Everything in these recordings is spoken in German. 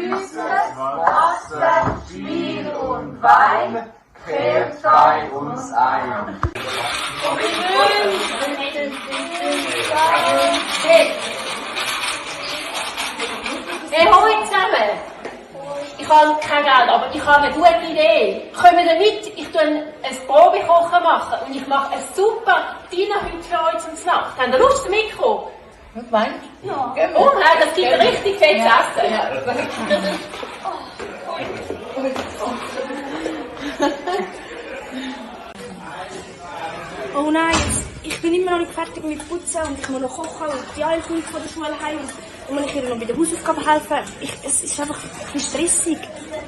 Süßes, Wasser, Spiel und Wein kehrt bei uns ein. Hey, hallo zusammen! Ich habe kein Geld, aber ich habe eine gute Idee. Kommen wir mit? Ich tue ein Probekochen machen und ich mache ein super Dinner heute für euch zum Nacht. Habt ihr Lust, mitzukommen? Was meinst du? Ja. Oh nein, das gibt richtig fettes Essen. Ja. Oh nein, ich bin immer noch nicht fertig mit Putzen und ich muss noch kochen und die Jael kommt von der Schule heim und muss ich ihr noch bei den Hausaufgaben helfen. Es ist einfach ein bisschen stressig.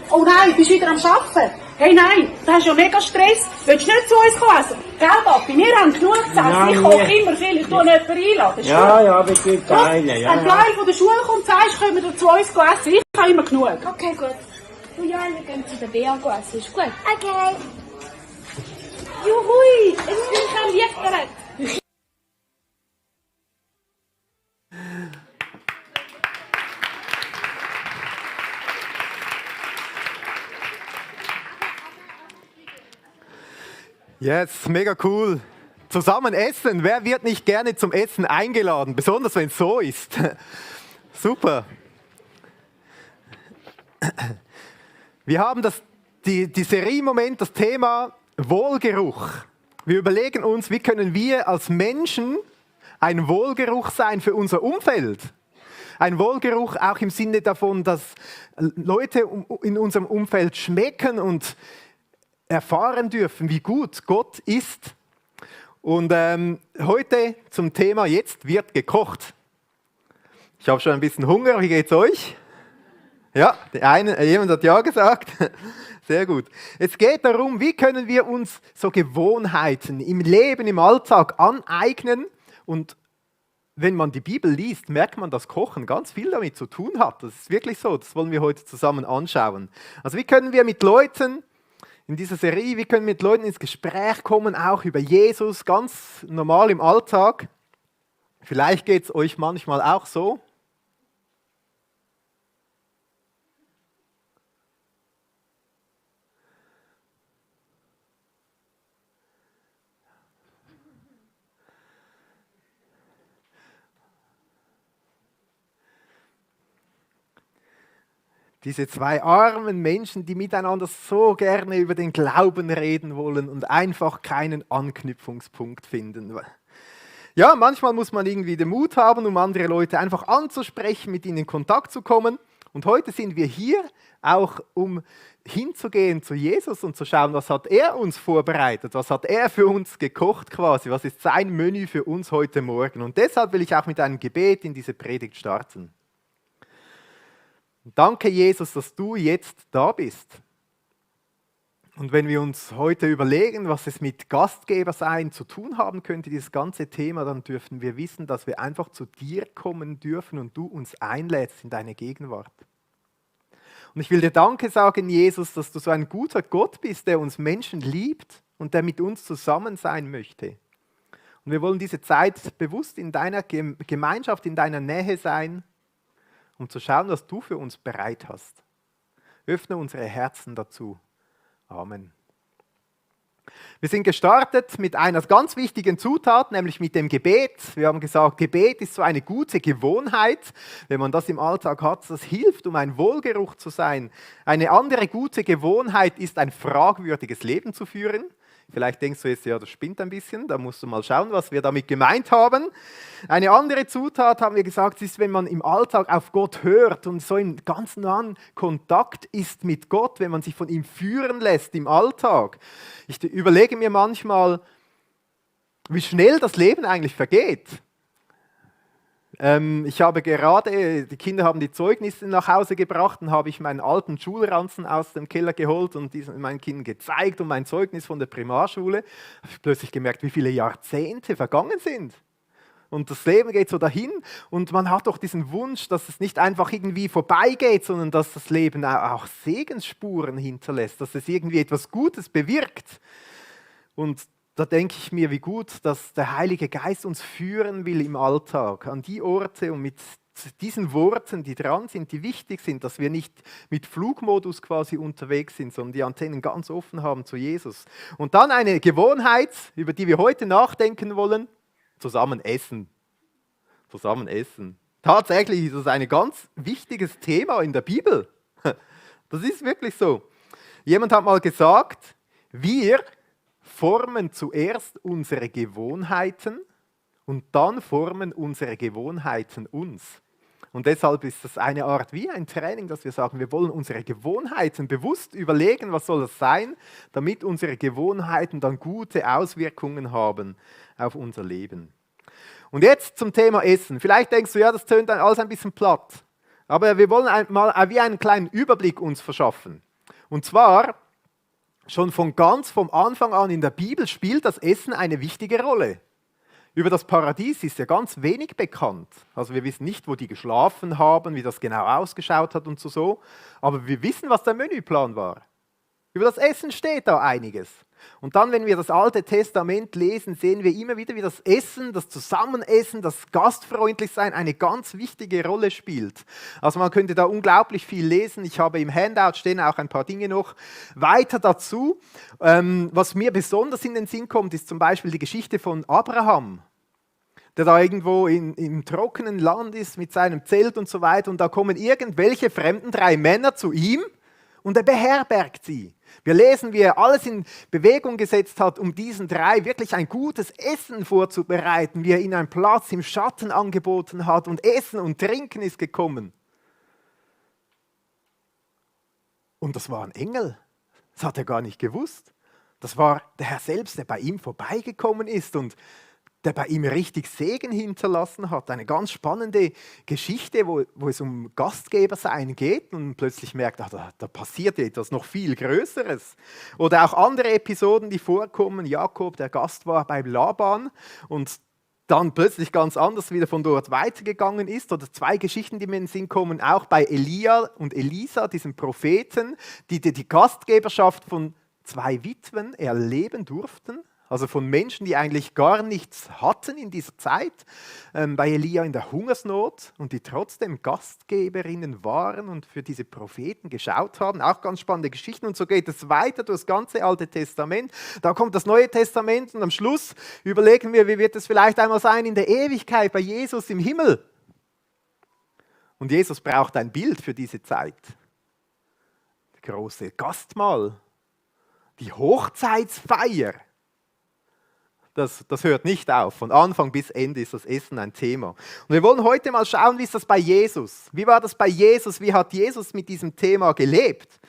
Oh nein, bist du wieder am Arbeiten? Hey nein, du hast ja mega Stress. Willst du nicht zu uns kommen essen? Gell, Papi? Wir haben genug zu essen. Ich koche immer viel, ich tue jemanden einladen. Ja, bitte, geil. Ja. Wenn die Jael von der Schule kommt, sagst du, können wir zu uns essen. Ich habe immer genug. Okay, gut. Du Jael, wir gehen zu der Bea essen. Ist gut? Okay. Juhui, es ist kein Lichtgerät. Yes, mega cool. Zusammen essen. Wer wird nicht gerne zum Essen eingeladen? Besonders wenn es so ist. Super. Wir haben die Serie im Moment, das Thema Wohlgeruch. Wir überlegen uns, wie können wir als Menschen ein Wohlgeruch sein für unser Umfeld. Ein Wohlgeruch auch im Sinne davon, dass Leute in unserem Umfeld schmecken und erfahren dürfen, wie gut Gott ist. Und heute zum Thema Jetzt wird gekocht. Ich habe schon ein bisschen Hunger, wie geht's euch? Ja, jemand hat ja gesagt. Sehr gut. Es geht darum, wie können wir uns so Gewohnheiten im Leben, im Alltag aneignen. Und wenn man die Bibel liest, merkt man, dass Kochen ganz viel damit zu tun hat. Das ist wirklich so, das wollen wir heute zusammen anschauen. Also wie können wir mit Leuten in dieser Serie, wie können wir mit Leuten ins Gespräch kommen, auch über Jesus, ganz normal im Alltag. Vielleicht geht es euch manchmal auch so. Diese zwei armen Menschen, die miteinander so gerne über den Glauben reden wollen und einfach keinen Anknüpfungspunkt finden. Ja, manchmal muss man irgendwie den Mut haben, um andere Leute einfach anzusprechen, mit ihnen in Kontakt zu kommen. Und heute sind wir hier auch, um hinzugehen zu Jesus und zu schauen, was hat er uns vorbereitet, was hat er für uns gekocht quasi, was ist sein Menü für uns heute Morgen. Und deshalb will ich auch mit einem Gebet in diese Predigt starten. Danke, Jesus, dass du jetzt da bist. Und wenn wir uns heute überlegen, was es mit Gastgebersein zu tun haben könnte, dieses ganze Thema, dann dürfen wir wissen, dass wir einfach zu dir kommen dürfen und du uns einlädst in deine Gegenwart. Und ich will dir Danke sagen, Jesus, dass du so ein guter Gott bist, der uns Menschen liebt und der mit uns zusammen sein möchte. Und wir wollen diese Zeit bewusst in deiner Gemeinschaft, in deiner Nähe sein, um zu schauen, was du für uns bereit hast. Öffne unsere Herzen dazu. Amen. Wir sind gestartet mit einer ganz wichtigen Zutat, nämlich mit dem Gebet. Wir haben gesagt, Gebet ist so eine gute Gewohnheit. Wenn man das im Alltag hat, das hilft, um ein Wohlgeruch zu sein. Eine andere gute Gewohnheit ist, ein fragwürdiges Leben zu führen. Vielleicht denkst du jetzt, ja, das spinnt ein bisschen, da musst du mal schauen, was wir damit gemeint haben. Eine andere Zutat, haben wir gesagt, ist, wenn man im Alltag auf Gott hört und so im ganz nahen Kontakt ist mit Gott, wenn man sich von ihm führen lässt im Alltag. Ich überlege mir manchmal, wie schnell das Leben eigentlich vergeht. Ich habe gerade, die Kinder haben die Zeugnisse nach Hause gebracht, und habe ich meinen alten Schulranzen aus dem Keller geholt und diesen meinen Kindern gezeigt und mein Zeugnis von der Primarschule. Habe ich plötzlich gemerkt, wie viele Jahrzehnte vergangen sind. Und das Leben geht so dahin und man hat doch diesen Wunsch, dass es nicht einfach irgendwie vorbeigeht, sondern dass das Leben auch Segensspuren hinterlässt, dass es irgendwie etwas Gutes bewirkt. Und da denke ich mir, wie gut, dass der Heilige Geist uns führen will im Alltag, an die Orte und mit diesen Worten, die dran sind, die wichtig sind, dass wir nicht mit Flugmodus quasi unterwegs sind, sondern die Antennen ganz offen haben zu Jesus. Und dann eine Gewohnheit, über die wir heute nachdenken wollen, zusammen essen. Zusammen essen. Tatsächlich ist das ein ganz wichtiges Thema in der Bibel. Das ist wirklich so. Jemand hat mal gesagt, wir formen zuerst unsere Gewohnheiten und dann formen unsere Gewohnheiten uns. Und deshalb ist das eine Art wie ein Training, dass wir sagen, wir wollen unsere Gewohnheiten bewusst überlegen, was soll das sein, damit unsere Gewohnheiten dann gute Auswirkungen haben auf unser Leben. Und jetzt zum Thema Essen. Vielleicht denkst du, ja, das tönt dann alles ein bisschen platt. Aber wir wollen mal wie einen kleinen Überblick uns verschaffen. Und zwar, schon von ganz vom Anfang an in der Bibel spielt das Essen eine wichtige Rolle. Über das Paradies ist ja ganz wenig bekannt. Also wir wissen nicht, wo die geschlafen haben, wie das genau ausgeschaut hat und so. Aber wir wissen, was der Menüplan war. Über das Essen steht da einiges. Und dann, wenn wir das Alte Testament lesen, sehen wir immer wieder, wie das Essen, das Zusammenessen, das Gastfreundlichsein eine ganz wichtige Rolle spielt. Also man könnte da unglaublich viel lesen. Ich habe im Handout stehen auch ein paar Dinge noch weiter dazu. Was mir besonders in den Sinn kommt, ist zum Beispiel die Geschichte von Abraham, der da irgendwo im trockenen Land ist mit seinem Zelt und so weiter. Und da kommen irgendwelche fremden 3 Männer zu ihm und er beherbergt sie. Wir lesen, wie er alles in Bewegung gesetzt hat, um diesen 3 wirklich ein gutes Essen vorzubereiten, wie er ihnen einen Platz im Schatten angeboten hat und Essen und Trinken ist gekommen. Und das war ein Engel. Das hat er gar nicht gewusst. Das war der Herr selbst, der bei ihm vorbeigekommen ist und der bei ihm richtig Segen hinterlassen hat. Eine ganz spannende Geschichte, wo es um Gastgebersein geht und plötzlich merkt, da passiert etwas noch viel Größeres. Oder auch andere Episoden, die vorkommen. Jakob, der Gast war bei Laban und dann plötzlich ganz anders wieder von dort weitergegangen ist. Oder 2 Geschichten, die mir in den Sinn kommen, auch bei Elia und Elisa, diesem Propheten, die Gastgeberschaft von 2 Witwen erleben durften. Also von Menschen, die eigentlich gar nichts hatten in dieser Zeit, bei Elia in der Hungersnot und die trotzdem Gastgeberinnen waren und für diese Propheten geschaut haben. Auch ganz spannende Geschichten und so geht es weiter durch das ganze Alte Testament. Da kommt das Neue Testament und am Schluss überlegen wir, wie wird es vielleicht einmal sein in der Ewigkeit bei Jesus im Himmel. Und Jesus braucht ein Bild für diese Zeit. Das große Gastmahl, die Hochzeitsfeier. Das hört nicht auf. Von Anfang bis Ende ist das Essen ein Thema. Und wir wollen heute mal schauen, wie ist das bei Jesus? Wie war das bei Jesus? Wie hat Jesus mit diesem Thema gelebt?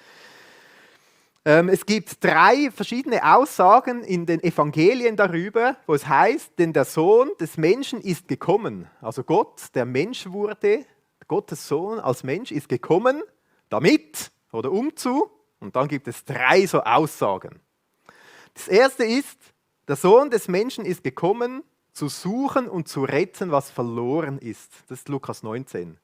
Es gibt 3 verschiedene Aussagen in den Evangelien darüber, wo es heißt, denn der Sohn des Menschen ist gekommen. Also Gott, der Mensch wurde, Gottes Sohn als Mensch ist gekommen, damit oder umzu. Und dann gibt es 3 so Aussagen. Das erste ist, der Sohn des Menschen ist gekommen, zu suchen und zu retten, was verloren ist. Das ist Lukas 19.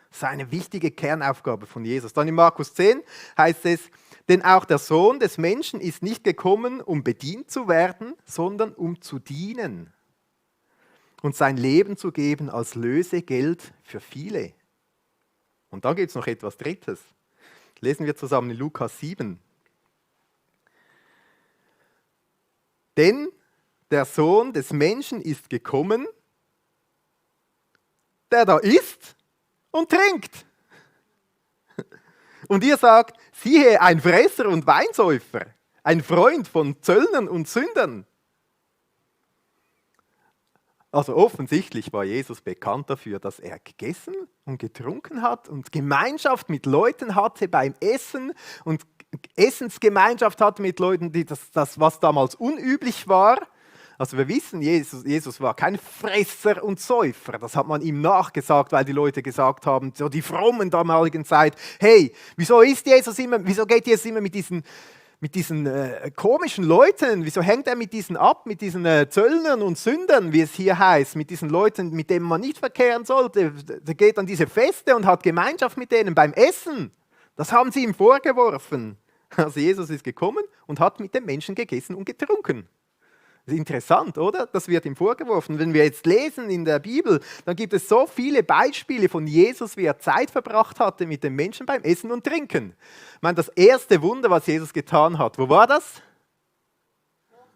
Das ist eine wichtige Kernaufgabe von Jesus. Dann in Markus 10 heißt es, denn auch der Sohn des Menschen ist nicht gekommen, um bedient zu werden, sondern um zu dienen und sein Leben zu geben als Lösegeld für viele. Und dann gibt es noch etwas Drittes. Lesen wir zusammen in Lukas 7. Denn der Sohn des Menschen ist gekommen, der da isst und trinkt. Und ihr sagt, siehe, ein Fresser und Weinsäufer, ein Freund von Zöllnern und Sündern. Also offensichtlich war Jesus bekannt dafür, dass er gegessen und getrunken hat und Gemeinschaft mit Leuten hatte beim Essen und Essensgemeinschaft hatte mit Leuten, die das was damals unüblich war. Also wir wissen, Jesus war kein Fresser und Säufer. Das hat man ihm nachgesagt, weil die Leute gesagt haben, so die Frommen damaligen Zeit, hey, wieso geht Jesus immer mit diesen komischen Leuten, wieso hängt er mit diesen ab, mit diesen Zöllnern und Sündern, wie es hier heißt, mit diesen Leuten, mit denen man nicht verkehren sollte. Der geht an diese Feste und hat Gemeinschaft mit denen beim Essen. Das haben sie ihm vorgeworfen. Also Jesus ist gekommen und hat mit den Menschen gegessen und getrunken. Das ist interessant, oder? Das wird ihm vorgeworfen. Wenn wir jetzt lesen in der Bibel, dann gibt es so viele Beispiele von Jesus, wie er Zeit verbracht hatte mit den Menschen beim Essen und Trinken. Ich meine, das erste Wunder, was Jesus getan hat, wo war das?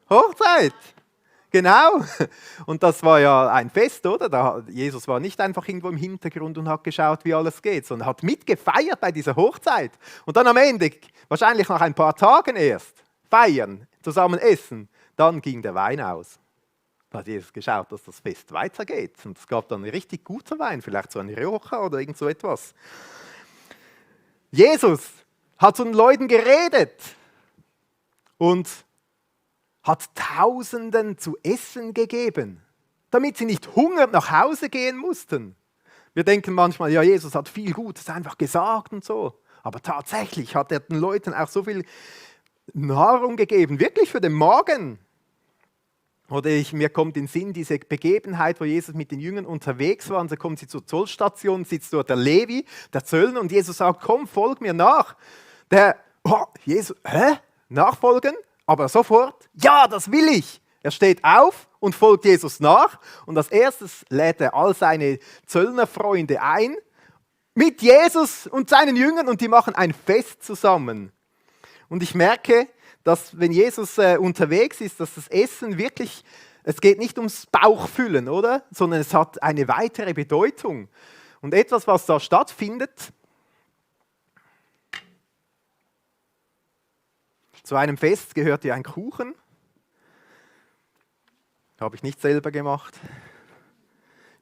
Hochzeit. Genau. Und das war ja ein Fest, oder? Jesus war nicht einfach irgendwo im Hintergrund und hat geschaut, wie alles geht, sondern hat mitgefeiert bei dieser Hochzeit. Und dann am Ende, wahrscheinlich nach ein paar Tagen erst, feiern, zusammen essen. Dann ging der Wein aus. Da hat Jesus geschaut, dass das Fest weitergeht. Und es gab dann richtig guter Wein, vielleicht so ein Rioja oder irgend so etwas. Jesus hat zu den Leuten geredet und hat Tausenden zu essen gegeben, damit sie nicht hungernd nach Hause gehen mussten. Wir denken manchmal, ja, Jesus hat viel Gutes einfach gesagt und so. Aber tatsächlich hat er den Leuten auch so viel Nahrung gegeben, wirklich für den Magen. Oder mir kommt in den Sinn diese Begebenheit, wo Jesus mit den Jüngern unterwegs war. Und da kommen sie zur Zollstation, sitzt dort der Levi, der Zöllner, und Jesus sagt, komm, folg mir nach. Jesus, nachfolgen? Aber sofort, ja, das will ich. Er steht auf und folgt Jesus nach. Und als erstes lädt er all seine Zöllnerfreunde ein, mit Jesus und seinen Jüngern, und die machen ein Fest zusammen. Und ich merke, dass wenn Jesus unterwegs ist, dass das Essen wirklich, es geht nicht ums Bauchfüllen, oder? Sondern es hat eine weitere Bedeutung. Und etwas, was da stattfindet, zu einem Fest gehört ja ein Kuchen. Habe ich nicht selber gemacht.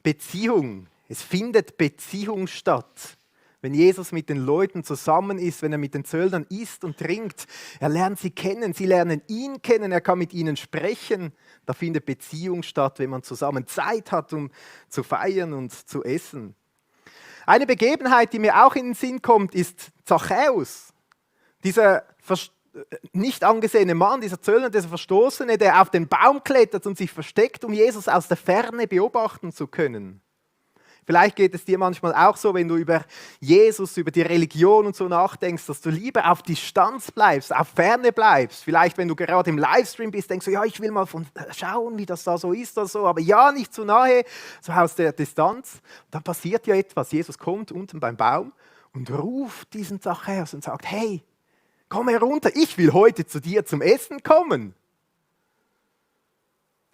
Beziehung, es findet Beziehung statt. Wenn Jesus mit den Leuten zusammen ist, wenn er mit den Zöllnern isst und trinkt, er lernt sie kennen, sie lernen ihn kennen, er kann mit ihnen sprechen. Da findet Beziehung statt, wenn man zusammen Zeit hat, um zu feiern und zu essen. Eine Begebenheit, die mir auch in den Sinn kommt, ist Zachäus. Dieser nicht angesehene Mann, dieser Zöllner, dieser Verstoßene, der auf den Baum klettert und sich versteckt, um Jesus aus der Ferne beobachten zu können. Vielleicht geht es dir manchmal auch so, wenn du über Jesus, über die Religion und so nachdenkst, dass du lieber auf Distanz bleibst, auf Ferne bleibst. Vielleicht, wenn du gerade im Livestream bist, denkst du, ja, ich will mal schauen, wie das da so ist oder so, aber ja, nicht zu nahe, so aus der Distanz. Und dann passiert ja etwas. Jesus kommt unten beim Baum und ruft diesen Zachäus und sagt, hey, komm herunter, ich will heute zu dir zum Essen kommen.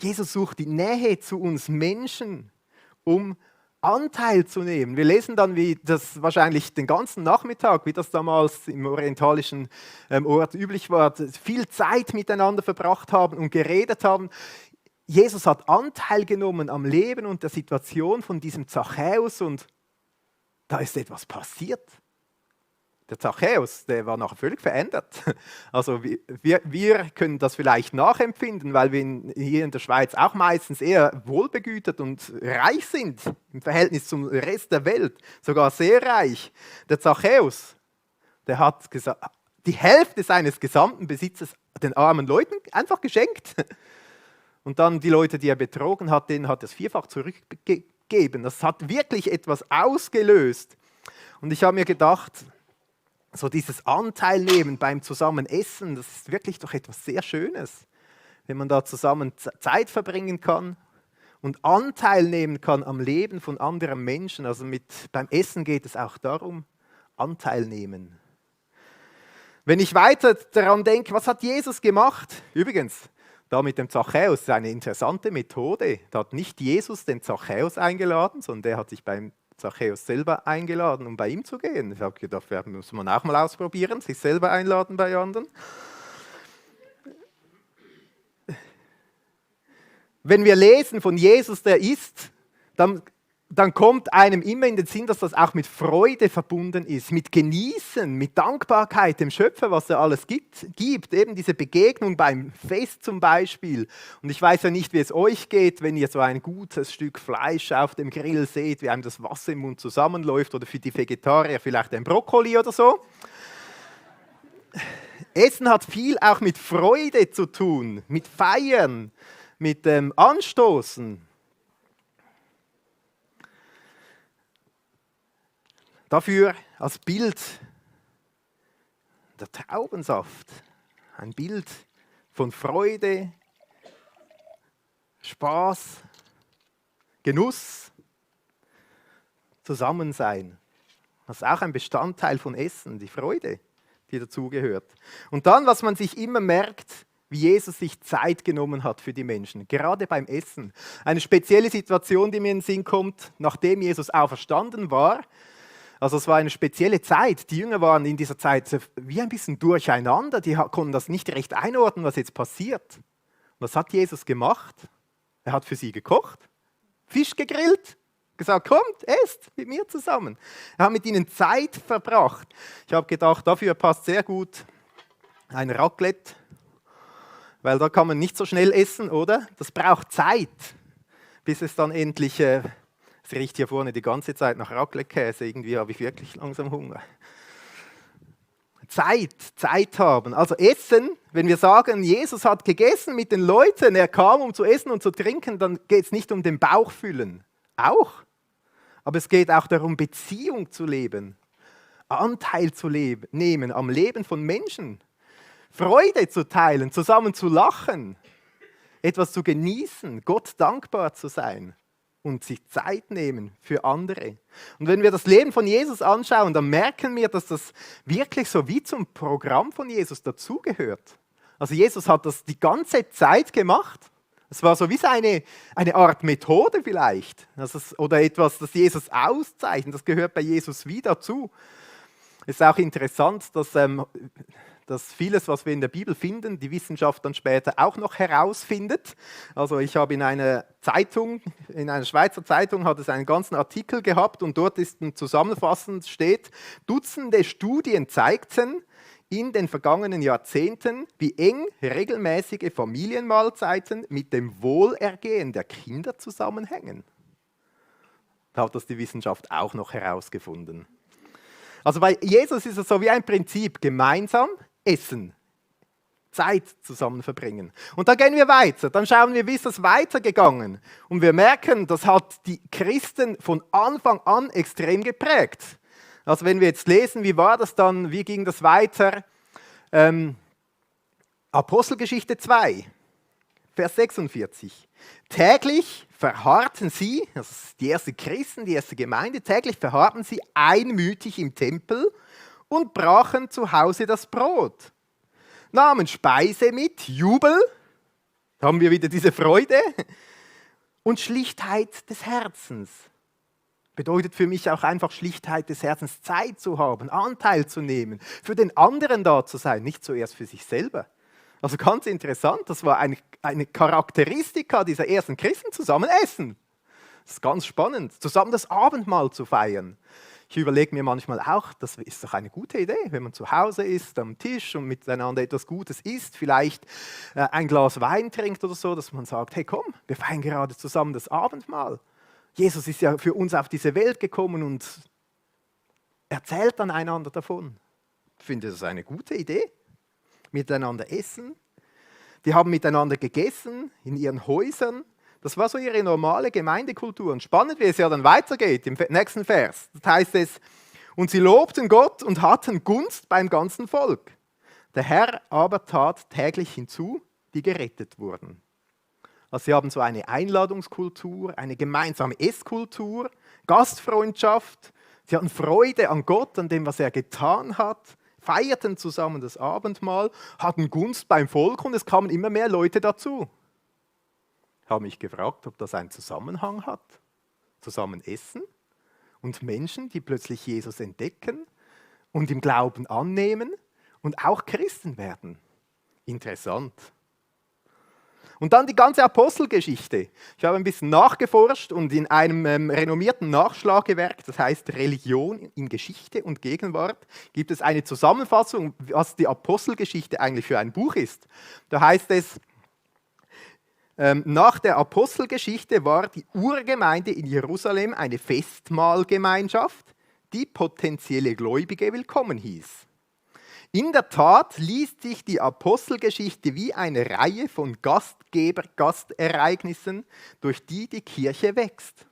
Jesus sucht die Nähe zu uns Menschen, um Anteil zu nehmen. Wir lesen dann, wie das wahrscheinlich den ganzen Nachmittag, wie das damals im orientalischen Ort üblich war, viel Zeit miteinander verbracht haben und geredet haben. Jesus hat Anteil genommen am Leben und der Situation von diesem Zachäus, und da ist etwas passiert. Der Zachäus, der war nachher völlig verändert. Also wir können das vielleicht nachempfinden, weil wir hier in der Schweiz auch meistens eher wohlbegütert und reich sind im Verhältnis zum Rest der Welt, sogar sehr reich. Der Zachäus, der hat die Hälfte seines gesamten Besitzes den armen Leuten einfach geschenkt. Und dann die Leute, die er betrogen hat, denen hat er es vierfach zurückgegeben. Das hat wirklich etwas ausgelöst. Und ich habe mir gedacht, so dieses Anteilnehmen beim Zusammenessen, das ist wirklich doch etwas sehr Schönes, wenn man da zusammen Zeit verbringen kann und Anteil nehmen kann am Leben von anderen Menschen. Also beim Essen geht es auch darum, Anteil nehmen. Wenn ich weiter daran denke, was hat Jesus gemacht? Übrigens, da mit dem Zachäus ist eine interessante Methode. Da hat nicht Jesus den Zachäus eingeladen, sondern der hat sich beim Zachäus selber eingeladen, um bei ihm zu gehen. Ich habe gedacht, das muss man auch mal ausprobieren, sich selber einladen bei anderen. Wenn wir lesen von Jesus, der isst, dann kommt einem immer in den Sinn, dass das auch mit Freude verbunden ist, mit Genießen, mit Dankbarkeit dem Schöpfer, was er alles gibt. Eben diese Begegnung beim Fest zum Beispiel. Und ich weiß ja nicht, wie es euch geht, wenn ihr so ein gutes Stück Fleisch auf dem Grill seht, wie einem das Wasser im Mund zusammenläuft, oder für die Vegetarier vielleicht ein Brokkoli oder so. Essen hat viel auch mit Freude zu tun, mit Feiern, mit Anstoßen. Dafür als Bild der Traubensaft, ein Bild von Freude, Spaß, Genuss, Zusammensein. Das ist auch ein Bestandteil von Essen, die Freude, die dazugehört. Und dann, was man sich immer merkt, wie Jesus sich Zeit genommen hat für die Menschen, gerade beim Essen. Eine spezielle Situation, die mir in den Sinn kommt, nachdem Jesus auferstanden war. Also es war eine spezielle Zeit. Die Jünger waren in dieser Zeit wie ein bisschen durcheinander. Die konnten das nicht recht einordnen, was jetzt passiert. Was hat Jesus gemacht? Er hat für sie gekocht, Fisch gegrillt, gesagt, kommt, esst mit mir zusammen. Er hat mit ihnen Zeit verbracht. Ich habe gedacht, dafür passt sehr gut ein Raclette, weil da kann man nicht so schnell essen, oder? Das braucht Zeit, bis es dann endlich, es riecht hier vorne die ganze Zeit nach Raclette-Käse, irgendwie habe ich wirklich langsam Hunger. Zeit haben. Also Essen, wenn wir sagen, Jesus hat gegessen mit den Leuten, er kam, um zu essen und zu trinken, dann geht es nicht um den Bauch füllen. Auch. Aber es geht auch darum, Beziehung zu leben, Anteil zu nehmen am Leben von Menschen, Freude zu teilen, zusammen zu lachen, etwas zu genießen, Gott dankbar zu sein und sich Zeit nehmen für andere. Und wenn wir das Leben von Jesus anschauen, dann merken wir, dass das wirklich so wie zum Programm von Jesus dazugehört. Also Jesus hat das die ganze Zeit gemacht. Es war so wie eine Art Methode vielleicht, oder etwas, das Jesus auszeichnet. Das gehört bei Jesus wie dazu. Es ist auch interessant, dass vieles, was wir in der Bibel finden, die Wissenschaft dann später auch noch herausfindet. Also ich habe in einer Schweizer Zeitung hat es einen ganzen Artikel gehabt und dort ist zusammenfassend steht, Dutzende Studien zeigten in den vergangenen Jahrzehnten, wie eng regelmäßige Familienmahlzeiten mit dem Wohlergehen der Kinder zusammenhängen. Da hat das die Wissenschaft auch noch herausgefunden. Also bei Jesus ist es so wie ein Prinzip, gemeinsam essen, Zeit zusammen verbringen. Und da gehen wir weiter, dann schauen wir, wie ist das weitergegangen. Und wir merken, das hat die Christen von Anfang an extrem geprägt. Also wenn wir jetzt lesen, wie war das dann, wie ging das weiter? Apostelgeschichte 2, Vers 46. Täglich verharrten sie, das ist die erste Christen, die erste Gemeinde, täglich verharrten sie einmütig im Tempel und brachen zu Hause das Brot, nahmen Speise mit, Jubel, da haben wir wieder diese Freude, und Schlichtheit des Herzens. Bedeutet für mich auch einfach Schlichtheit des Herzens, Zeit zu haben, Anteil zu nehmen, für den anderen da zu sein, nicht zuerst für sich selber. Also ganz interessant, das war eine Charakteristika dieser ersten Christen, zusammen essen. Das ist ganz spannend, zusammen das Abendmahl zu feiern. Ich überlege mir manchmal auch, das ist doch eine gute Idee, wenn man zu Hause ist, am Tisch und miteinander etwas Gutes isst, vielleicht ein Glas Wein trinkt oder so, dass man sagt, hey komm, wir feiern gerade zusammen das Abendmahl. Jesus ist ja für uns auf diese Welt gekommen und erzählt dann einander davon. Ich finde, das ist eine gute Idee. Miteinander essen. Die haben miteinander gegessen in ihren Häusern. Das war so ihre normale Gemeindekultur. Und spannend, wie es ja dann weitergeht im nächsten Vers. Da heißt es, und sie lobten Gott und hatten Gunst beim ganzen Volk. Der Herr aber tat täglich hinzu, die gerettet wurden. Also sie haben so eine Einladungskultur, eine gemeinsame Esskultur, Gastfreundschaft. Sie hatten Freude an Gott, an dem, was er getan hat, feierten zusammen das Abendmahl, hatten Gunst beim Volk und es kamen immer mehr Leute dazu. Ich habe mich gefragt, ob das einen Zusammenhang hat. Zusammen essen und Menschen, die plötzlich Jesus entdecken und im Glauben annehmen und auch Christen werden. Interessant. Und dann die ganze Apostelgeschichte. Ich habe ein bisschen nachgeforscht und in einem renommierten Nachschlagewerk, das heißt Religion in Geschichte und Gegenwart, gibt es eine Zusammenfassung, was die Apostelgeschichte eigentlich für ein Buch ist. Da heißt es, nach der Apostelgeschichte war die Urgemeinde in Jerusalem eine Festmahlgemeinschaft, die potenzielle Gläubige willkommen hieß. In der Tat liest sich die Apostelgeschichte wie eine Reihe von Gastereignissen, durch die die Kirche wächst.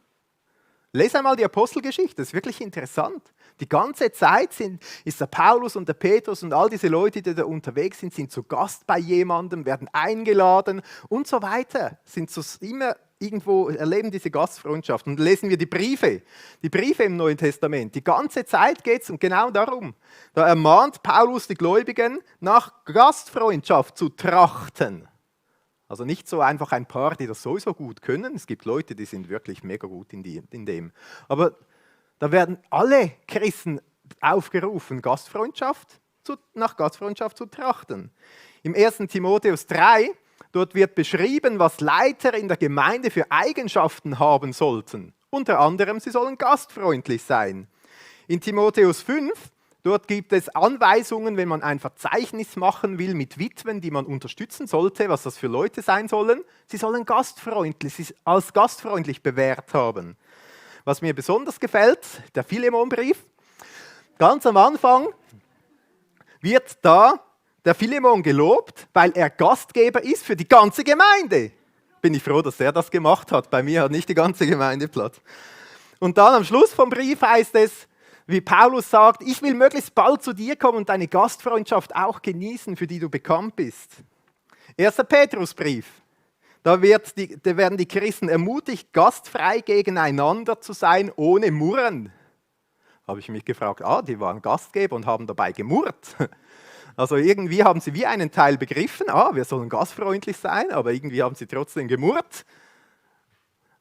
Lese einmal die Apostelgeschichte, das ist wirklich interessant. Die ganze Zeit ist der Paulus und der Petrus und all diese Leute, die da unterwegs sind zu Gast bei jemandem, werden eingeladen und so weiter. Sind so immer irgendwo, erleben diese Gastfreundschaft. Und lesen wir die Briefe im Neuen Testament. Die ganze Zeit geht es genau darum. Da ermahnt Paulus die Gläubigen, nach Gastfreundschaft zu trachten. Also nicht so einfach ein paar, die das sowieso gut können. Es gibt Leute, die sind wirklich mega gut in dem. Aber da werden alle Christen aufgerufen, nach Gastfreundschaft zu trachten. Im 1. Timotheus 3, dort wird beschrieben, was Leiter in der Gemeinde für Eigenschaften haben sollten. Unter anderem, sie sollen gastfreundlich sein. In Timotheus 5, dort gibt es Anweisungen, wenn man ein Verzeichnis machen will mit Witwen, die man unterstützen sollte, was das für Leute sein sollen. Sie sollen als gastfreundlich bewährt haben. Was mir besonders gefällt, der Philemon-Brief. Ganz am Anfang wird da der Philemon gelobt, weil er Gastgeber ist für die ganze Gemeinde. Bin ich froh, dass er das gemacht hat. Bei mir hat nicht die ganze Gemeinde Platz. Und dann am Schluss vom Brief heißt es, wie Paulus sagt, ich will möglichst bald zu dir kommen und deine Gastfreundschaft auch genießen, für die du bekannt bist. 1. Petrusbrief. Da werden die Christen ermutigt, gastfrei gegeneinander zu sein, ohne Murren. Da habe ich mich gefragt, die waren Gastgeber und haben dabei gemurrt. Also irgendwie haben sie wie einen Teil begriffen, wir sollen gastfreundlich sein, aber irgendwie haben sie trotzdem gemurrt.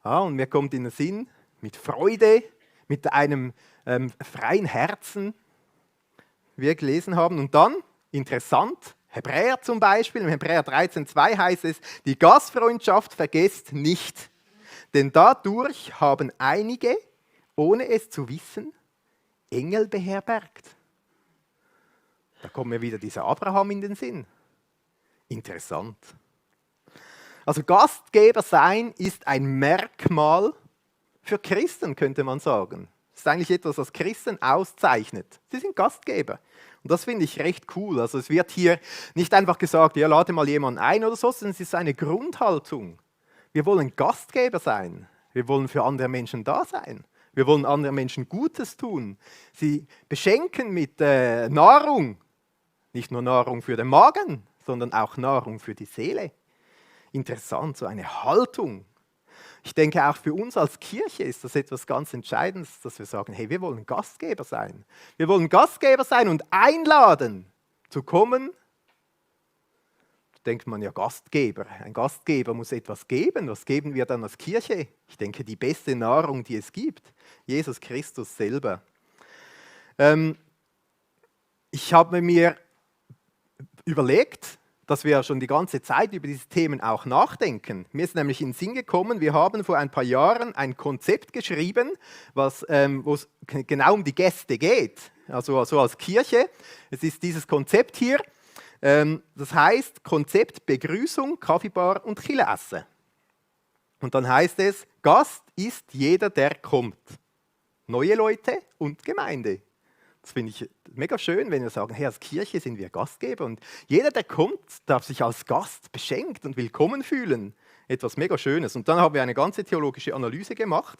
Und mir kommt in den Sinn, mit Freude, mit einem freien Herzen, wie wir gelesen haben. Und dann, interessant, Hebräer zum Beispiel, im Hebräer 13,2 heißt es, die Gastfreundschaft vergesst nicht, denn dadurch haben einige, ohne es zu wissen, Engel beherbergt. Da kommt mir wieder dieser Abraham in den Sinn. Interessant. Also Gastgeber sein ist ein Merkmal für Christen, könnte man sagen. Das ist eigentlich etwas, was Christen auszeichnet. Sie sind Gastgeber. Und das finde ich recht cool. Also es wird hier nicht einfach gesagt, ja, lade mal jemanden ein oder so, sondern es ist eine Grundhaltung. Wir wollen Gastgeber sein. Wir wollen für andere Menschen da sein. Wir wollen anderen Menschen Gutes tun. Sie beschenken mit Nahrung. Nicht nur Nahrung für den Magen, sondern auch Nahrung für die Seele. Interessant, so eine Haltung. Ich denke, auch für uns als Kirche ist das etwas ganz Entscheidendes, dass wir sagen, hey, wir wollen Gastgeber sein. Wir wollen Gastgeber sein und einladen, zu kommen. Da denkt man ja, Gastgeber. Ein Gastgeber muss etwas geben. Was geben wir dann als Kirche? Ich denke, die beste Nahrung, die es gibt. Jesus Christus selber. Ich habe mir überlegt, dass wir schon die ganze Zeit über diese Themen auch nachdenken. Mir ist nämlich in den Sinn gekommen, wir haben vor ein paar Jahren ein Konzept geschrieben, wo es genau um die Gäste geht. Also als Kirche. Es ist dieses Konzept hier, das heißt Konzept Begrüßung, Kaffeebar und Chillessen. Und dann heißt es, Gast ist jeder, der kommt. Neue Leute und Gemeinde. Das finde ich mega schön, wenn wir sagen, hey, als Kirche sind wir Gastgeber und jeder, der kommt, darf sich als Gast beschenkt und willkommen fühlen. Etwas mega Schönes. Und dann haben wir eine ganze theologische Analyse gemacht.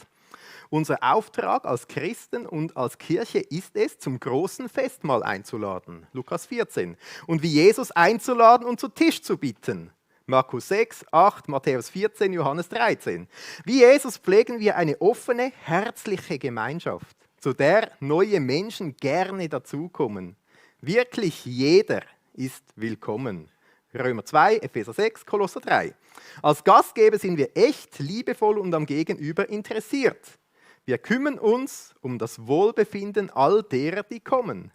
Unser Auftrag als Christen und als Kirche ist es, zum großen Festmahl einzuladen. Lukas 14. Und wie Jesus einzuladen und zu Tisch zu bitten. Markus 6, 8, Matthäus 14, Johannes 13. Wie Jesus pflegen wir eine offene, herzliche Gemeinschaft, zu der neue Menschen gerne dazukommen. Wirklich jeder ist willkommen. Römer 2, Epheser 6, Kolosser 3. Als Gastgeber sind wir echt liebevoll und am Gegenüber interessiert. Wir kümmern uns um das Wohlbefinden all derer, die kommen.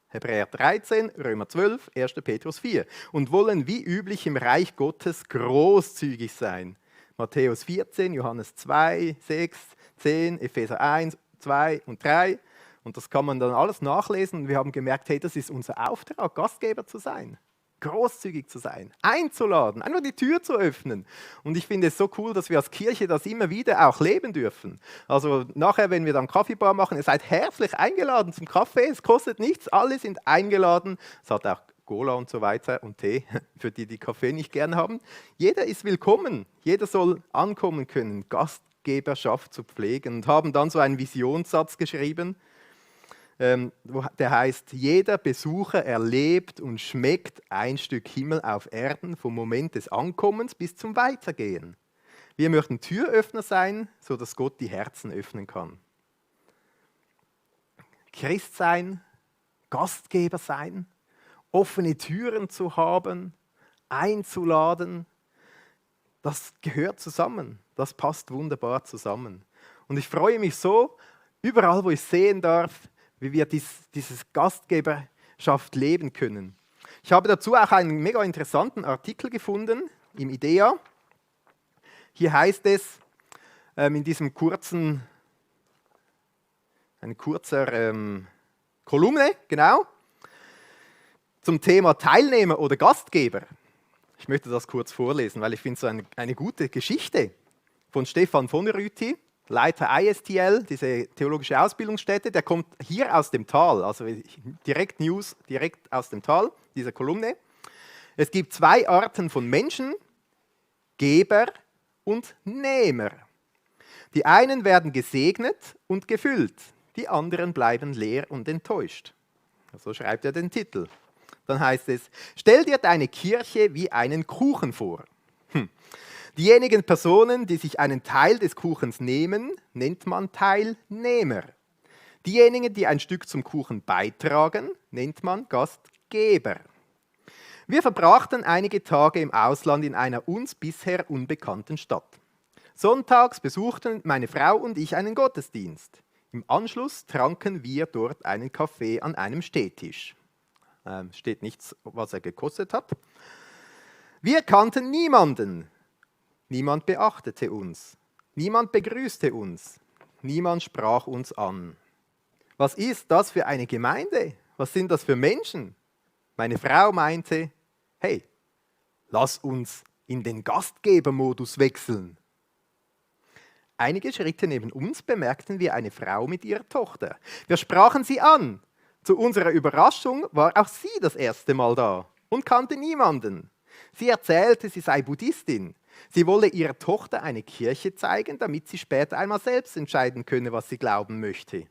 Hebräer 13, Römer 12, 1. Petrus 4. Und wollen wie üblich im Reich Gottes großzügig sein. Matthäus 14, Johannes 2, 6, 10, Epheser 1, 2 und 3. Und das kann man dann alles nachlesen. Und wir haben gemerkt, hey, das ist unser Auftrag, Gastgeber zu sein. Großzügig zu sein, einzuladen, einfach die Tür zu öffnen. Und ich finde es so cool, dass wir als Kirche das immer wieder auch leben dürfen. Also nachher, wenn wir dann Kaffeebar machen, ihr seid herzlich eingeladen zum Kaffee, es kostet nichts, alle sind eingeladen. Es hat auch Cola und so weiter und Tee, für die Kaffee nicht gern haben. Jeder ist willkommen, jeder soll ankommen können, Gastgeberschaft zu pflegen. Und haben dann so einen Visionssatz geschrieben. der heißt, jeder Besucher erlebt und schmeckt ein Stück Himmel auf Erden vom Moment des Ankommens bis zum Weitergehen. Wir möchten Türöffner sein, sodass Gott die Herzen öffnen kann. Christ sein, Gastgeber sein, offene Türen zu haben, einzuladen, das gehört zusammen. Das passt wunderbar zusammen. Und ich freue mich so, überall, wo ich sehen darf, wie wir dieses Gastgeberschaft leben können. Ich habe dazu auch einen mega interessanten Artikel gefunden im IDEA. Hier heißt es in diesem kurzer Kolumne, genau, zum Thema Teilnehmer oder Gastgeber. Ich möchte das kurz vorlesen, weil ich finde es eine gute Geschichte von Stefan von Rüthi, Leiter ISTL, diese theologische Ausbildungsstätte. Der kommt hier aus dem Tal, also direkt News, direkt aus dem Tal, dieser Kolumne. Es gibt 2 Arten von Menschen, Geber und Nehmer. Die einen werden gesegnet und gefüllt, die anderen bleiben leer und enttäuscht. So schreibt er den Titel. Dann heißt es, stell dir deine Kirche wie einen Kuchen vor. Diejenigen Personen, die sich einen Teil des Kuchens nehmen, nennt man Teilnehmer. Diejenigen, die ein Stück zum Kuchen beitragen, nennt man Gastgeber. Wir verbrachten einige Tage im Ausland in einer uns bisher unbekannten Stadt. Sonntags besuchten meine Frau und ich einen Gottesdienst. Im Anschluss tranken wir dort einen Kaffee an einem Stehtisch. Steht nichts, was er gekostet hat. Wir kannten niemanden. Niemand beachtete uns. Niemand begrüßte uns. Niemand sprach uns an. Was ist das für eine Gemeinde? Was sind das für Menschen? Meine Frau meinte, hey, lass uns in den Gastgebermodus wechseln. Einige Schritte neben uns bemerkten wir eine Frau mit ihrer Tochter. Wir sprachen sie an. Zu unserer Überraschung war auch sie das erste Mal da und kannte niemanden. Sie erzählte, sie sei Buddhistin. Sie wolle ihrer Tochter eine Kirche zeigen, damit sie später einmal selbst entscheiden könne, was sie glauben möchte.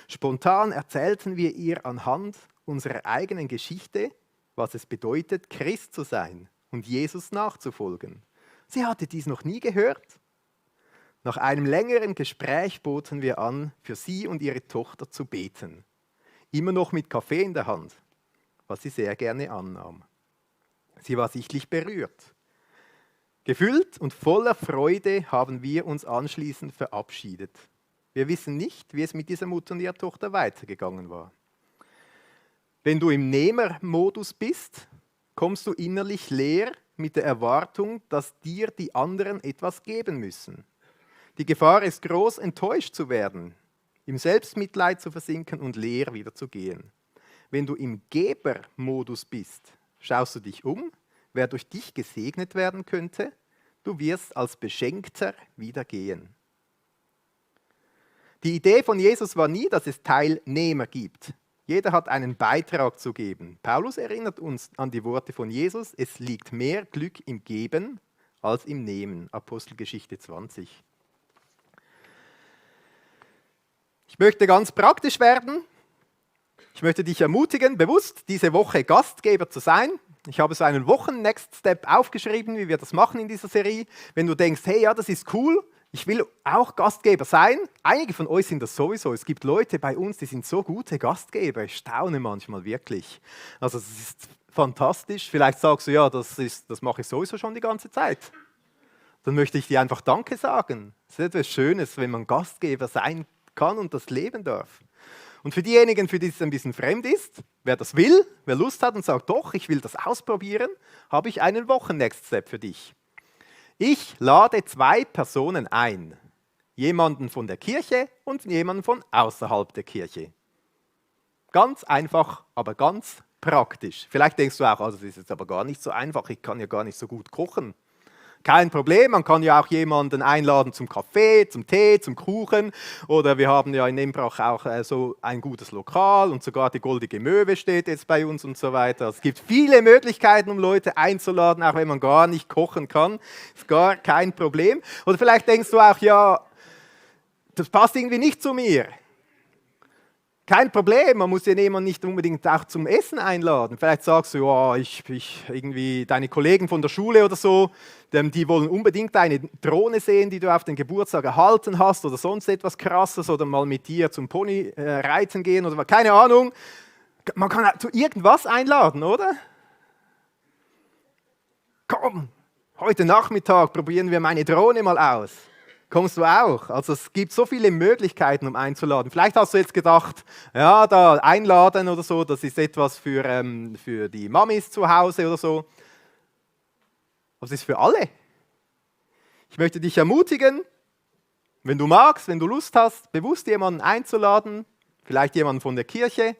Spontan erzählten wir ihr anhand unserer eigenen Geschichte, was es bedeutet, Christ zu sein und Jesus nachzufolgen. Sie hatte dies noch nie gehört. Nach einem längeren Gespräch boten wir an, für sie und ihre Tochter zu beten. Immer noch mit Kaffee in der Hand, was sie sehr gerne annahm. Sie war sichtlich berührt. Gefüllt und voller Freude haben wir uns anschließend verabschiedet. Wir wissen nicht, wie es mit dieser Mutter und ihrer Tochter weitergegangen war. Wenn du im Nehmermodus bist, kommst du innerlich leer mit der Erwartung, dass dir die anderen etwas geben müssen. Die Gefahr ist groß, enttäuscht zu werden, im Selbstmitleid zu versinken und leer wieder zu gehen. Wenn du im Gebermodus bist, schaust du dich um, wer durch dich gesegnet werden könnte, du wirst als Beschenkter wieder gehen. Die Idee von Jesus war nie, dass es Teilnehmer gibt. Jeder hat einen Beitrag zu geben. Paulus erinnert uns an die Worte von Jesus, es liegt mehr Glück im Geben als im Nehmen. Apostelgeschichte 20. Ich möchte ganz praktisch werden. Ich möchte dich ermutigen, bewusst diese Woche Gastgeber zu sein. Ich habe so einen Wochen-Next-Step aufgeschrieben, wie wir das machen in dieser Serie. Wenn du denkst, hey, ja, das ist cool, ich will auch Gastgeber sein. Einige von euch sind das sowieso. Es gibt Leute bei uns, die sind so gute Gastgeber. Ich staune manchmal wirklich. Also es ist fantastisch. Vielleicht sagst du, ja, das mache ich sowieso schon die ganze Zeit. Dann möchte ich dir einfach Danke sagen. Es ist etwas Schönes, wenn man Gastgeber sein kann und das leben darf. Und für diejenigen, für die es ein bisschen fremd ist, wer das will, wer Lust hat und sagt, doch, ich will das ausprobieren, habe ich einen Wochen-Next-Step für dich. Ich lade 2 Personen ein. Jemanden von der Kirche und jemanden von außerhalb der Kirche. Ganz einfach, aber ganz praktisch. Vielleicht denkst du auch, also das ist jetzt aber gar nicht so einfach, ich kann ja gar nicht so gut kochen. Kein Problem, man kann ja auch jemanden einladen zum Kaffee, zum Tee, zum Kuchen. Oder wir haben ja in Embrach auch so ein gutes Lokal und sogar die Goldige Möwe steht jetzt bei uns und so weiter. Es gibt viele Möglichkeiten, um Leute einzuladen, auch wenn man gar nicht kochen kann. Ist gar kein Problem. Oder vielleicht denkst du auch, ja, das passt irgendwie nicht zu mir. Kein Problem, man muss ja jemanden nicht unbedingt auch zum Essen einladen. Vielleicht sagst du, ja, irgendwie deine Kollegen von der Schule oder so, die wollen unbedingt deine Drohne sehen, die du auf den Geburtstag erhalten hast oder sonst etwas Krasses oder mal mit dir zum Pony reiten gehen oder keine Ahnung. Man kann zu irgendwas einladen, oder? Komm, heute Nachmittag probieren wir meine Drohne mal aus. Kommst du auch? Also es gibt so viele Möglichkeiten, um einzuladen. Vielleicht hast du jetzt gedacht, ja, da einladen oder so, das ist etwas für die Mamis zu Hause oder so. Aber es ist für alle. Ich möchte dich ermutigen, wenn du magst, wenn du Lust hast, bewusst jemanden einzuladen, vielleicht jemanden von der Kirche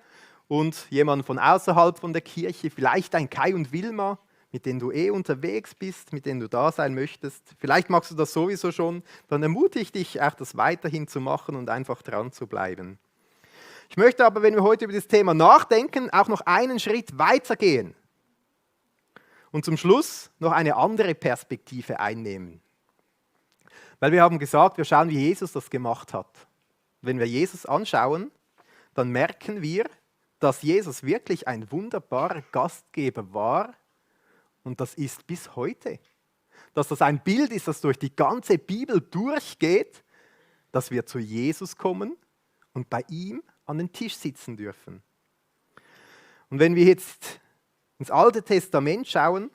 und jemanden von außerhalb von der Kirche, vielleicht ein Kai und Wilma, mit denen du unterwegs bist, mit denen du da sein möchtest. Vielleicht magst du das sowieso schon, dann ermutige ich dich, auch das weiterhin zu machen und einfach dran zu bleiben. Ich möchte aber, wenn wir heute über das Thema nachdenken, auch noch einen Schritt weitergehen und zum Schluss noch eine andere Perspektive einnehmen. Weil wir haben gesagt, wir schauen, wie Jesus das gemacht hat. Wenn wir Jesus anschauen, dann merken wir, dass Jesus wirklich ein wunderbarer Gastgeber war. Und das ist bis heute. Dass das ein Bild ist, das durch die ganze Bibel durchgeht, dass wir zu Jesus kommen und bei ihm an den Tisch sitzen dürfen. Und wenn wir jetzt ins Alte Testament schauen,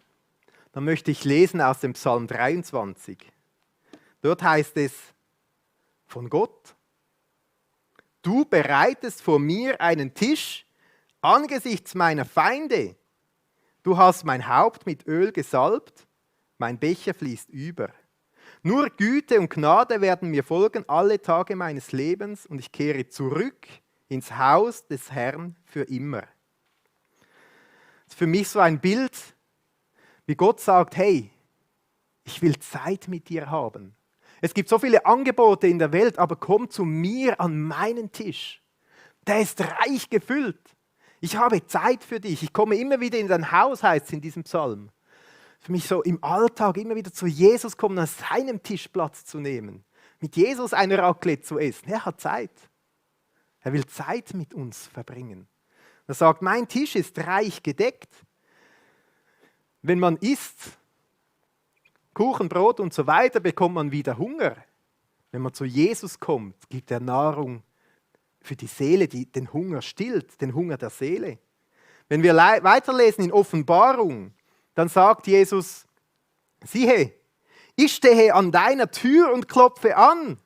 dann möchte ich lesen aus dem Psalm 23. Dort heißt es von Gott: Du bereitest vor mir einen Tisch angesichts meiner Feinde. Du hast mein Haupt mit Öl gesalbt, mein Becher fließt über. Nur Güte und Gnade werden mir folgen alle Tage meines Lebens und ich kehre zurück ins Haus des Herrn für immer. Das ist für mich so ein Bild, wie Gott sagt, hey, ich will Zeit mit dir haben. Es gibt so viele Angebote in der Welt, aber komm zu mir an meinen Tisch. Der ist reich gefüllt. Ich habe Zeit für dich. Ich komme immer wieder in dein Haus, heißt es in diesem Psalm. Für mich so im Alltag immer wieder zu Jesus kommen, an seinem Tisch Platz zu nehmen. Mit Jesus ein Raclette zu essen. Er hat Zeit. Er will Zeit mit uns verbringen. Er sagt, mein Tisch ist reich gedeckt. Wenn man isst, Kuchen, Brot und so weiter, bekommt man wieder Hunger. Wenn man zu Jesus kommt, gibt er Nahrung für die Seele, die den Hunger stillt, den Hunger der Seele. Wenn wir weiterlesen in Offenbarung, dann sagt Jesus, siehe, ich stehe an deiner Tür und klopfe an.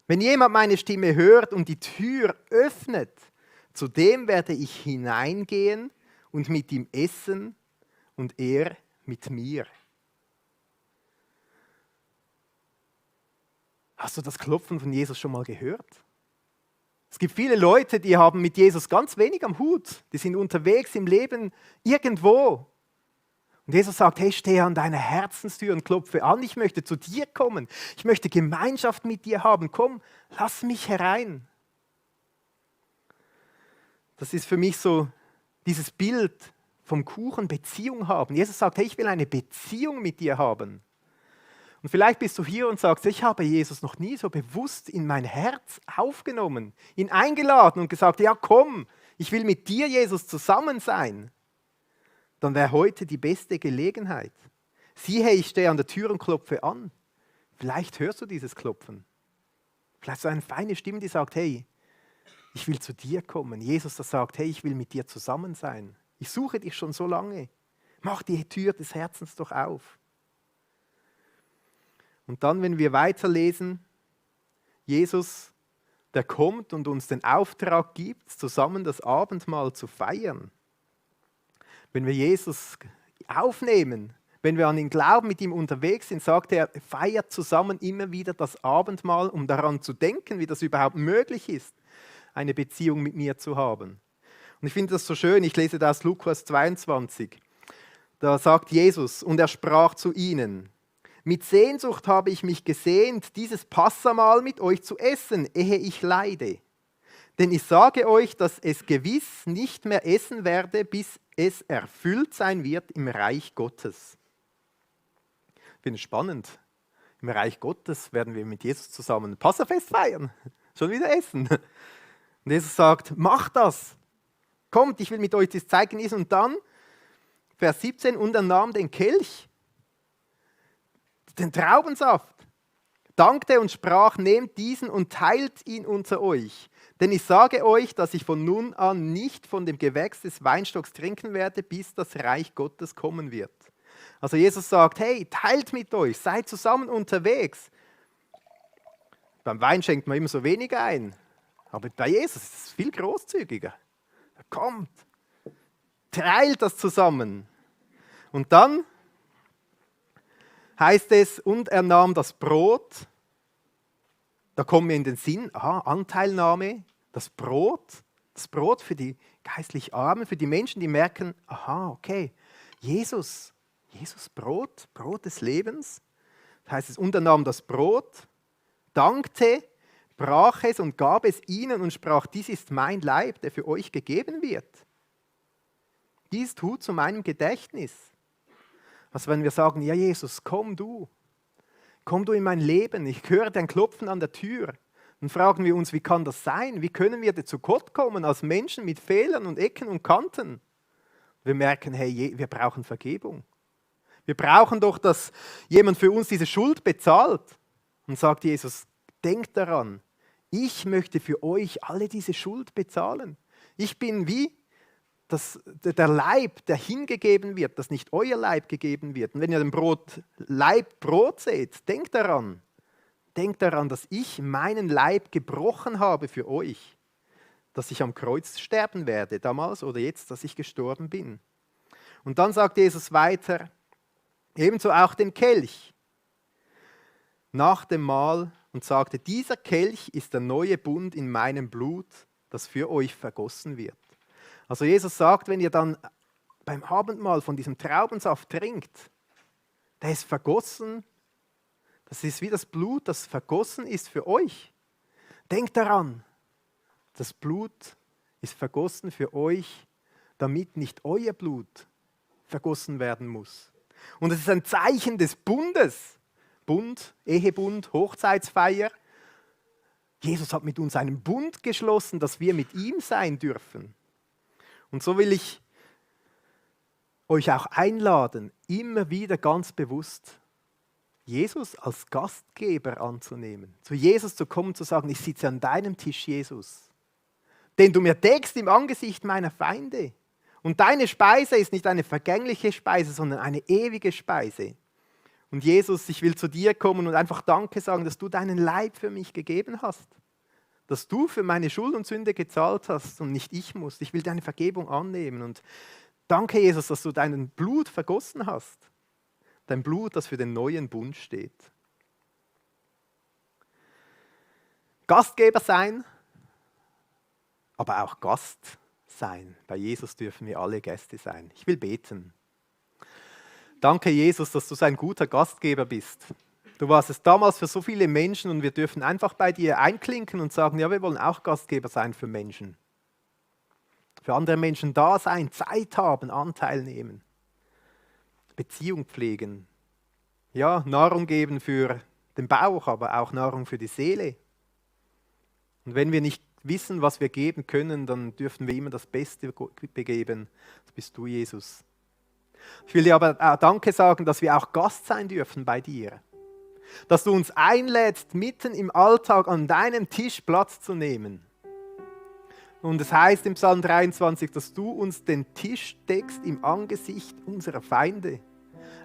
Wenn jemand meine Stimme hört und die Tür öffnet, zu dem werde ich hineingehen und mit ihm essen und er mit mir. Hast du das Klopfen von Jesus schon mal gehört? Es gibt viele Leute, die haben mit Jesus ganz wenig am Hut. Die sind unterwegs im Leben irgendwo. Und Jesus sagt, hey, stehe an deiner Herzenstür und klopfe an. Ich möchte zu dir kommen. Ich möchte Gemeinschaft mit dir haben. Komm, lass mich herein. Das ist für mich so dieses Bild vom Kuchen, Beziehung haben. Jesus sagt, hey, ich will eine Beziehung mit dir haben. Und vielleicht bist du hier und sagst, ich habe Jesus noch nie so bewusst in mein Herz aufgenommen, ihn eingeladen und gesagt, ja komm, ich will mit dir, Jesus, zusammen sein. Dann wäre heute die beste Gelegenheit. Siehe, ich stehe an der Tür und klopfe an. Vielleicht hörst du dieses Klopfen. Vielleicht so eine feine Stimme, die sagt, hey, ich will zu dir kommen. Jesus, der sagt, hey, ich will mit dir zusammen sein. Ich suche dich schon so lange. Mach die Tür des Herzens doch auf. Und dann, wenn wir weiterlesen, Jesus, der kommt und uns den Auftrag gibt, zusammen das Abendmahl zu feiern. Wenn wir Jesus aufnehmen, wenn wir an ihn glauben, mit ihm unterwegs sind, sagt er, feiert zusammen immer wieder das Abendmahl, um daran zu denken, wie das überhaupt möglich ist, eine Beziehung mit mir zu haben. Und ich finde das so schön, ich lese das aus Lukas 22. Da sagt Jesus, und er sprach zu ihnen, mit Sehnsucht habe ich mich gesehnt, dieses Passamahl mit euch zu essen, ehe ich leide. Denn ich sage euch, dass es gewiss nicht mehr essen werde, bis es erfüllt sein wird im Reich Gottes. Ich finde es spannend. Im Reich Gottes werden wir mit Jesus zusammen Passafest feiern. Schon wieder essen. Und Jesus sagt, macht das. Kommt, ich will mit euch das Zeit genießen. Und dann, Vers 17, und er nahm den Kelch, den Traubensaft, dankte und sprach, nehmt diesen und teilt ihn unter euch. Denn ich sage euch, dass ich von nun an nicht von dem Gewächs des Weinstocks trinken werde, bis das Reich Gottes kommen wird. Also Jesus sagt, hey, teilt mit euch, seid zusammen unterwegs. Beim Wein schenkt man immer so wenig ein, aber bei Jesus ist es viel großzügiger. Kommt, teilt das zusammen. Und dann heißt es, und er nahm das Brot. Da kommen wir in den Sinn, Anteilnahme, das Brot für die geistlich Armen, für die Menschen, die merken, okay, Jesus Brot des Lebens. Das heißt es, und er nahm das Brot, dankte, brach es und gab es ihnen und sprach, dies ist mein Leib, der für euch gegeben wird. Dies tut zu meinem Gedächtnis. Also wenn wir sagen, ja Jesus, komm du in mein Leben, ich höre dein Klopfen an der Tür. Dann fragen wir uns, wie kann das sein? Wie können wir zu Gott kommen als Menschen mit Fehlern und Ecken und Kanten? Wir merken, hey, wir brauchen Vergebung. Wir brauchen doch, dass jemand für uns diese Schuld bezahlt. Und sagt Jesus, denkt daran, ich möchte für euch alle diese Schuld bezahlen. Ich bin wie der Leib, der hingegeben wird, dass nicht euer Leib gegeben wird. Und wenn ihr den Leib Brot seht, denkt daran, dass ich meinen Leib gebrochen habe für euch, dass ich am Kreuz sterben werde, damals oder jetzt, dass ich gestorben bin. Und dann sagt Jesus weiter, ebenso auch den Kelch nach dem Mahl und sagte, dieser Kelch ist der neue Bund in meinem Blut, das für euch vergossen wird. Also Jesus sagt, wenn ihr dann beim Abendmahl von diesem Traubensaft trinkt, der ist vergossen, das ist wie das Blut, das vergossen ist für euch. Denkt daran, das Blut ist vergossen für euch, damit nicht euer Blut vergossen werden muss. Und es ist ein Zeichen des Bundes. Bund, Ehebund, Hochzeitsfeier. Jesus hat mit uns einen Bund geschlossen, dass wir mit ihm sein dürfen. Und so will ich euch auch einladen, immer wieder ganz bewusst Jesus als Gastgeber anzunehmen. Zu Jesus zu kommen, zu sagen, ich sitze an deinem Tisch, Jesus, den du mir deckst im Angesicht meiner Feinde. Und deine Speise ist nicht eine vergängliche Speise, sondern eine ewige Speise. Und Jesus, ich will zu dir kommen und einfach Danke sagen, dass du deinen Leib für mich gegeben hast. Dass du für meine Schuld und Sünde gezahlt hast und nicht ich muss. Ich will deine Vergebung annehmen. Und danke, Jesus, dass du dein Blut vergossen hast. Dein Blut, das für den neuen Bund steht. Gastgeber sein, aber auch Gast sein. Bei Jesus dürfen wir alle Gäste sein. Ich will beten. Danke, Jesus, dass du so ein guter Gastgeber bist. Du warst es damals für so viele Menschen und wir dürfen einfach bei dir einklinken und sagen, ja, wir wollen auch Gastgeber sein für Menschen. Für andere Menschen da sein, Zeit haben, Anteil nehmen. Beziehung pflegen. Ja, Nahrung geben für den Bauch, aber auch Nahrung für die Seele. Und wenn wir nicht wissen, was wir geben können, dann dürfen wir immer das Beste begeben. Das bist du, Jesus. Ich will dir aber auch Danke sagen, dass wir auch Gast sein dürfen bei dir. Dass du uns einlädst, mitten im Alltag an deinem Tisch Platz zu nehmen. Und es heißt im Psalm 23, dass du uns den Tisch deckst im Angesicht unserer Feinde.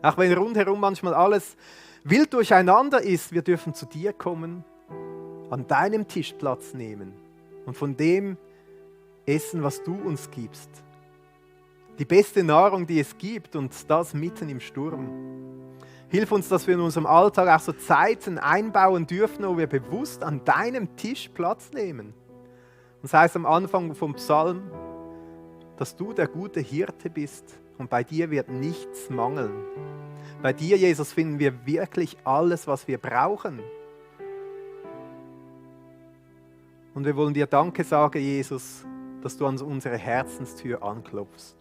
Auch wenn rundherum manchmal alles wild durcheinander ist, wir dürfen zu dir kommen, an deinem Tisch Platz nehmen und von dem essen, was du uns gibst. Die beste Nahrung, die es gibt, und das mitten im Sturm. Hilf uns, dass wir in unserem Alltag auch so Zeiten einbauen dürfen, wo wir bewusst an deinem Tisch Platz nehmen. Und das heißt am Anfang vom Psalm, dass du der gute Hirte bist und bei dir wird nichts mangeln. Bei dir, Jesus, finden wir wirklich alles, was wir brauchen. Und wir wollen dir Danke sagen, Jesus, dass du an unsere Herzenstür anklopfst.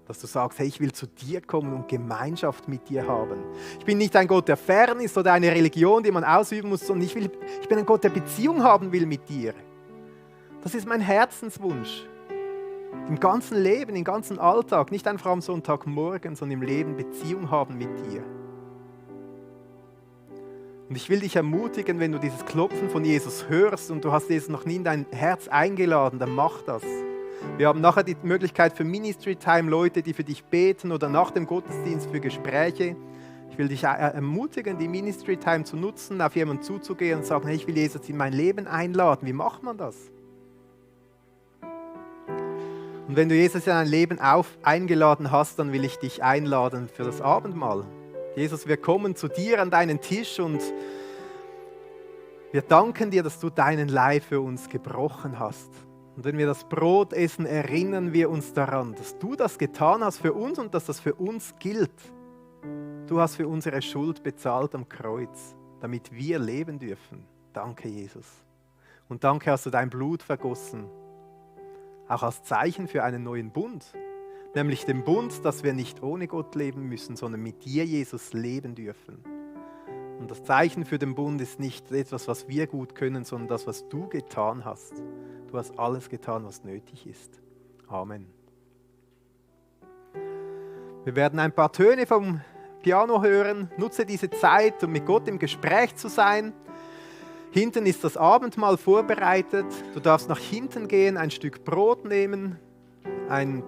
Dass du sagst, hey, ich will zu dir kommen und Gemeinschaft mit dir haben. Ich bin nicht ein Gott, der fern ist oder eine Religion, die man ausüben muss, sondern ich bin ein Gott, der Beziehung haben will mit dir. Das ist mein Herzenswunsch. Im ganzen Leben, im ganzen Alltag, nicht einfach am Sonntagmorgen, sondern im Leben Beziehung haben mit dir. Und ich will dich ermutigen, wenn du dieses Klopfen von Jesus hörst und du hast Jesus noch nie in dein Herz eingeladen, dann mach das. Wir haben nachher die Möglichkeit für Ministry Time, Leute, die für dich beten oder nach dem Gottesdienst für Gespräche. Ich will dich ermutigen, die Ministry Time zu nutzen, auf jemanden zuzugehen und sagen, hey, ich will Jesus in mein Leben einladen. Wie macht man das? Und wenn du Jesus in dein Leben eingeladen hast, dann will ich dich einladen für das Abendmahl. Jesus, wir kommen zu dir an deinen Tisch und wir danken dir, dass du deinen Leib für uns gebrochen hast. Und wenn wir das Brot essen, erinnern wir uns daran, dass du das getan hast für uns und dass das für uns gilt. Du hast für unsere Schuld bezahlt am Kreuz, damit wir leben dürfen. Danke, Jesus. Und danke, hast du dein Blut vergossen, auch als Zeichen für einen neuen Bund. Nämlich den Bund, dass wir nicht ohne Gott leben müssen, sondern mit dir, Jesus, leben dürfen. Und das Zeichen für den Bund ist nicht etwas, was wir gut können, sondern das, was du getan hast. Du hast alles getan, was nötig ist. Amen. Wir werden ein paar Töne vom Piano hören. Nutze diese Zeit, um mit Gott im Gespräch zu sein. Hinten ist das Abendmahl vorbereitet. Du darfst nach hinten gehen, ein Stück Brot nehmen, einen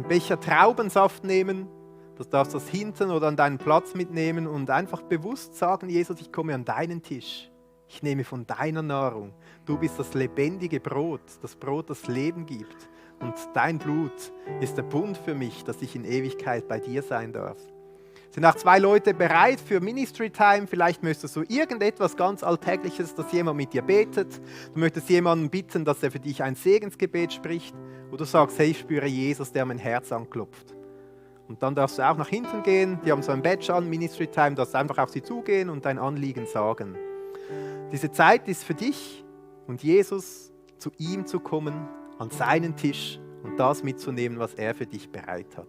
Becher Traubensaft nehmen. Du darfst das hinten oder an deinen Platz mitnehmen und einfach bewusst sagen, Jesus, ich komme an deinen Tisch. Ich nehme von deiner Nahrung. Du bist das lebendige Brot, das Leben gibt. Und dein Blut ist der Bund für mich, dass ich in Ewigkeit bei dir sein darf. Sind auch 2 Leute bereit für Ministry Time? Vielleicht möchtest du irgendetwas ganz Alltägliches, dass jemand mit dir betet. Du möchtest jemanden bitten, dass er für dich ein Segensgebet spricht. Oder du sagst, hey, ich spüre Jesus, der mein Herz anklopft. Und dann darfst du auch nach hinten gehen. Die haben so ein Badge an, Ministry Time. Darfst einfach auf sie zugehen und dein Anliegen sagen. Diese Zeit ist für dich und Jesus, zu ihm zu kommen, an seinen Tisch und das mitzunehmen, was er für dich bereit hat.